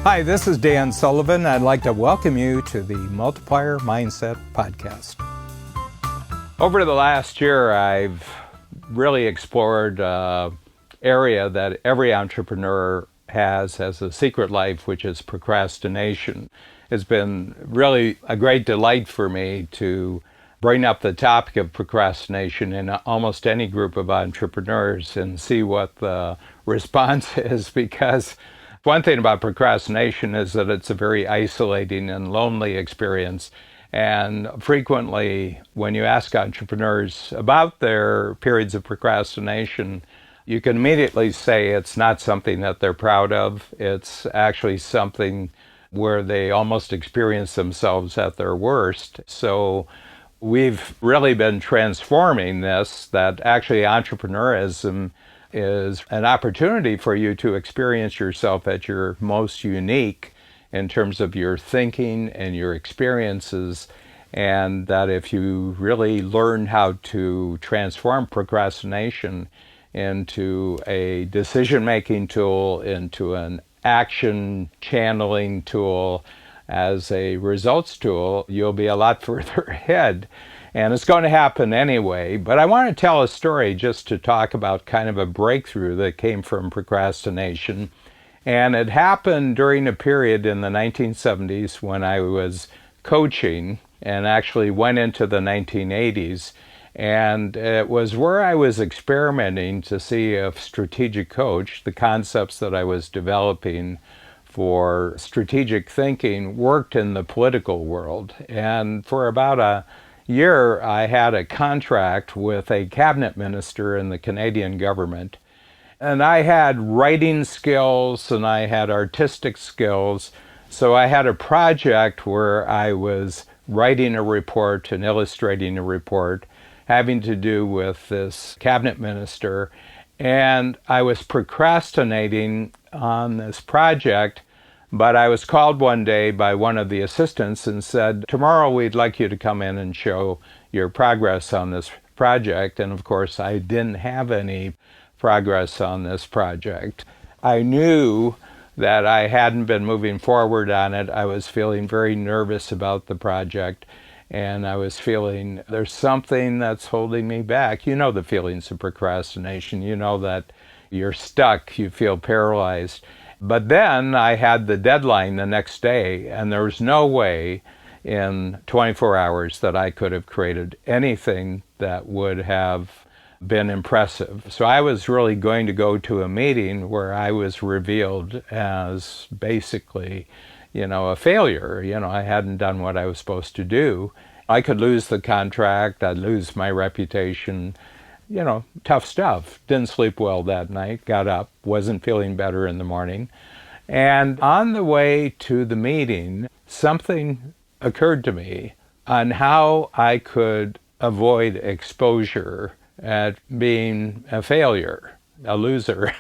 Hi, this is Dan Sullivan. I'd like to welcome you to the Multiplier Mindset Podcast. Over the last year, I've really explored an area that every entrepreneur has as a secret life, which is procrastination. It's been really a great delight for me to bring up the topic of procrastination in almost any group of entrepreneurs and see what the response is, because one thing about procrastination is that it's a very isolating and lonely experience. And frequently, when you ask entrepreneurs about their periods of procrastination, you can immediately say it's not something that they're proud of. It's actually something where they almost experience themselves at their worst. So we've really been transforming this, that actually entrepreneurism is an opportunity for you to experience yourself at your most unique in terms of your thinking and your experiences, and that if you really learn how to transform procrastination into a decision-making tool, into an action channeling tool, as a results tool, you'll be a lot further ahead. And it's going to happen anyway. But I want to tell a story just to talk about kind of a breakthrough that came from procrastination. And it happened during a period in the 1970s when I was coaching, and actually went into the 1980s. And it was where I was experimenting to see if strategic coach, the concepts that I was developing for strategic thinking, worked in the political world. And for about a year, I had a contract with a cabinet minister in the Canadian government. And I had writing skills and I had artistic skills. So I had a project where I was writing a report and illustrating a report having to do with this cabinet minister. And I was procrastinating on this project, but I was called one day by one of the assistants and said, tomorrow we'd like you to come in and show your progress on this project. And of course, I didn't have any progress on this project. I knew that I hadn't been moving forward on it. I was feeling very nervous about the project, and I was feeling there's something that's holding me back. You know the feelings of procrastination. You know that you're stuck, you feel paralyzed. But then I had the deadline the next day, and there was no way in 24 hours that I could have created anything that would have been impressive. So I was really going to go to a meeting where I was revealed as basically, a failure. I hadn't done what I was supposed to do. I could lose the contract, I'd lose my reputation. Tough stuff. Didn't sleep well that night, got up, wasn't feeling better in the morning. And on the way to the meeting, something occurred to me on how I could avoid exposure at being a failure, a loser.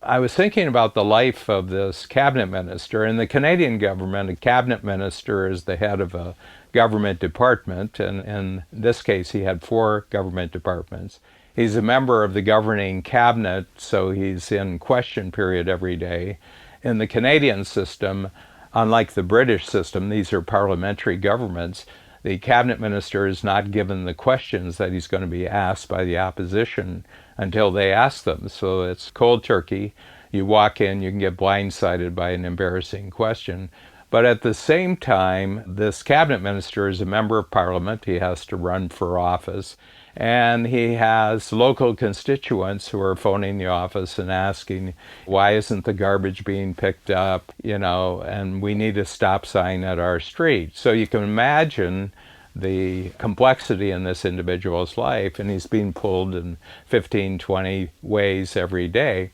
I was thinking about the life of this cabinet minister. In the Canadian government, a cabinet minister is the head of a government department, and in this case he had 4 government departments. He's a member of the governing cabinet, so he's in question period every day. In the Canadian system, unlike the British system, these are parliamentary governments, the cabinet minister is not given the questions that he's going to be asked by the opposition until they ask them. So it's cold turkey. You walk in, you can get blindsided by an embarrassing question. But at the same time, this cabinet minister is a member of parliament. He has to run for office. And he has local constituents who are phoning the office and asking, why isn't the garbage being picked up? And we need a stop sign at our street. So you can imagine the complexity in this individual's life, and he's being pulled in 15, 20 ways every day.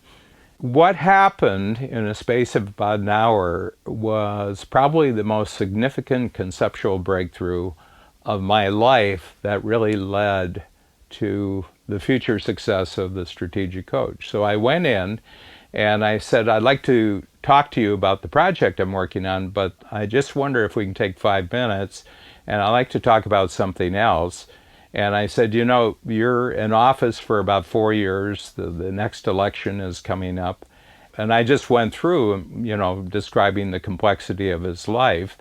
What happened in a space of about an hour was probably the most significant conceptual breakthrough of my life that really led to the future success of the strategic coach. So I went in and I said, I'd like to talk to you about the project I'm working on, but I just wonder if we can take 5 minutes, and I'd like to talk about something else. And I said, you're in office for about 4 years. The next election is coming up. And I just went through, describing the complexity of his life.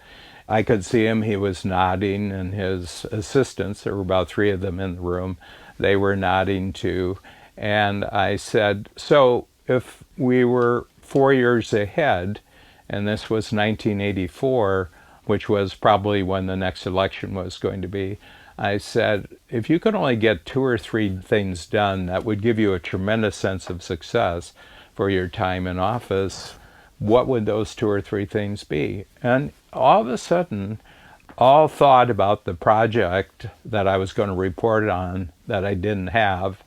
I could see him, he was nodding, and his assistants, there were about 3 of them in the room, they were nodding too. And I said, so if we were 4 years ahead, and this was 1984, which was probably when the next election was going to be, I said, if you could only get 2 or 3 things done that would give you a tremendous sense of success for your time in office, what would those 2 or 3 things be? And all of a sudden, all thought about the project that I was going to report on that I didn't have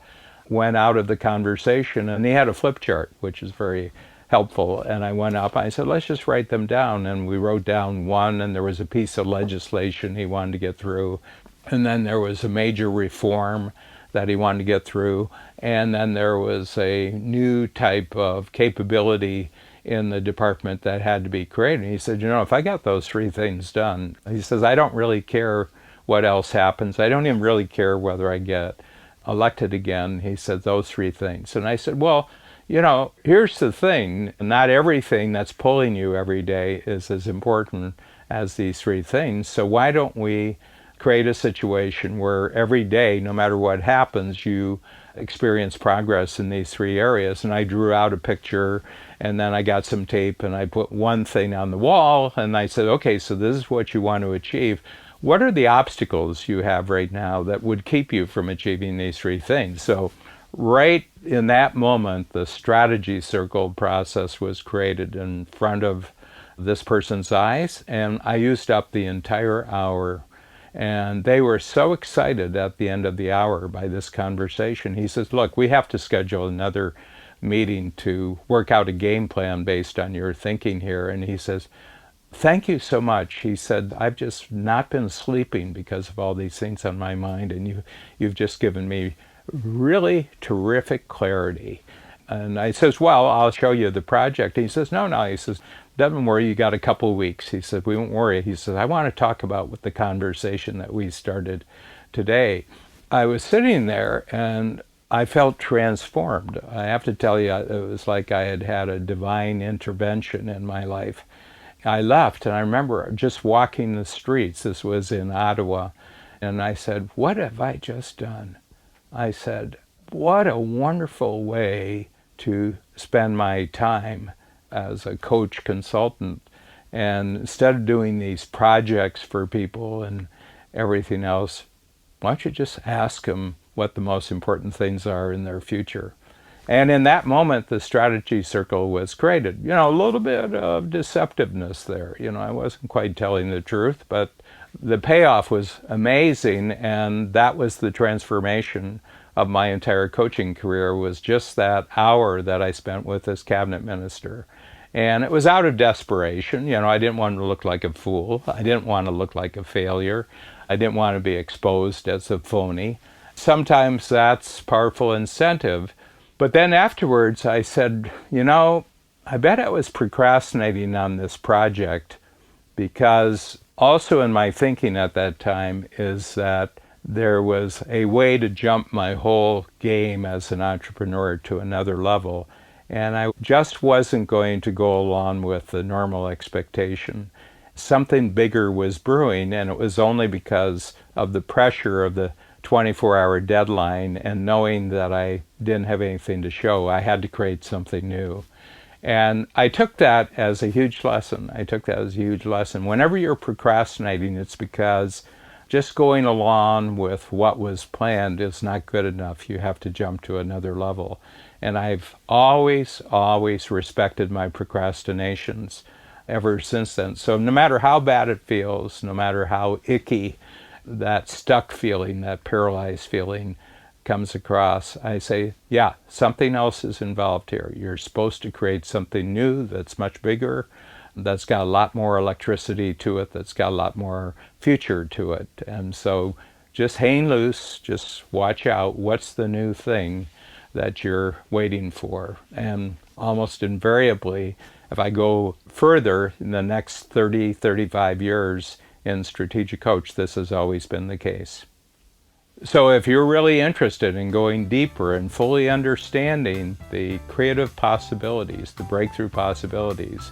went out of the conversation. And he had a flip chart, which is very helpful. And I went up, I said, let's just write them down. And we wrote down one, and there was a piece of legislation he wanted to get through. And then there was a major reform that he wanted to get through. And then there was a new type of capability in the department that had to be created. And he said, if I got those 3 things done, he says, I don't really care what else happens. I don't even really care whether I get elected again. He said, those 3 things. And I said, well, here's the thing. Not everything that's pulling you every day is as important as these 3 things. So why don't we create a situation where every day, no matter what happens, you experience progress in these 3 areas. And I drew out a picture, and then I got some tape, and I put one thing on the wall, and I said, okay, so this is what you want to achieve. What are the obstacles you have right now that would keep you from achieving these 3 things? So right in that moment, the strategy circle process was created in front of this person's eyes, and I used up the entire hour. And they were so excited at the end of the hour by this conversation. He says, look, we have to schedule another meeting to work out a game plan based on your thinking here. And he says, thank you so much. He said, I've just not been sleeping because of all these things on my mind, and you've just given me really terrific clarity. And I says, well, I'll show you the project. And he says, no. He says, don't worry, you got a couple of weeks. He said, we won't worry. He says, I want to talk about what the conversation that we started today. I was sitting there and I felt transformed. I have to tell you, it was like I had had a divine intervention in my life. I left, and I remember just walking the streets. This was in Ottawa. And I said, what have I just done? I said, what a wonderful way to spend my time as a coach consultant. And instead of doing these projects for people and everything else, why don't you just ask them what the most important things are in their future? And in that moment, the strategy circle was created. A little bit of deceptiveness there. I wasn't quite telling the truth, but the payoff was amazing, and that was the transformation of my entire coaching career, was just that hour that I spent with this cabinet minister. And it was out of desperation. I didn't want to look like a fool. I didn't want to look like a failure. I didn't want to be exposed as a phony. Sometimes that's powerful incentive. But then afterwards I said, I bet I was procrastinating on this project, because also in my thinking at that time is that there was a way to jump my whole game as an entrepreneur to another level. And I just wasn't going to go along with the normal expectation. Something bigger was brewing, and it was only because of the pressure of the 24-hour deadline and knowing that I didn't have anything to show. I had to create something new. And I took that as a huge lesson. Whenever you're procrastinating, it's because just going along with what was planned is not good enough. You have to jump to another level. And I've always respected my procrastinations ever since then. So no matter how bad it feels, no matter how icky that stuck feeling, that paralyzed feeling comes across, I say, yeah, something else is involved here. You're supposed to create something new that's much bigger, that's got a lot more electricity to it, that's got a lot more future to it. And so just hang loose, just watch out. What's the new thing that you're waiting for? And almost invariably, if I go further in the next 30, 35 years in Strategic Coach, this has always been the case. So if you're really interested in going deeper and fully understanding the creative possibilities, the breakthrough possibilities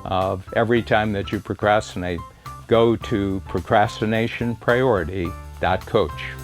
of every time that you procrastinate, go to procrastinationpriority.coach.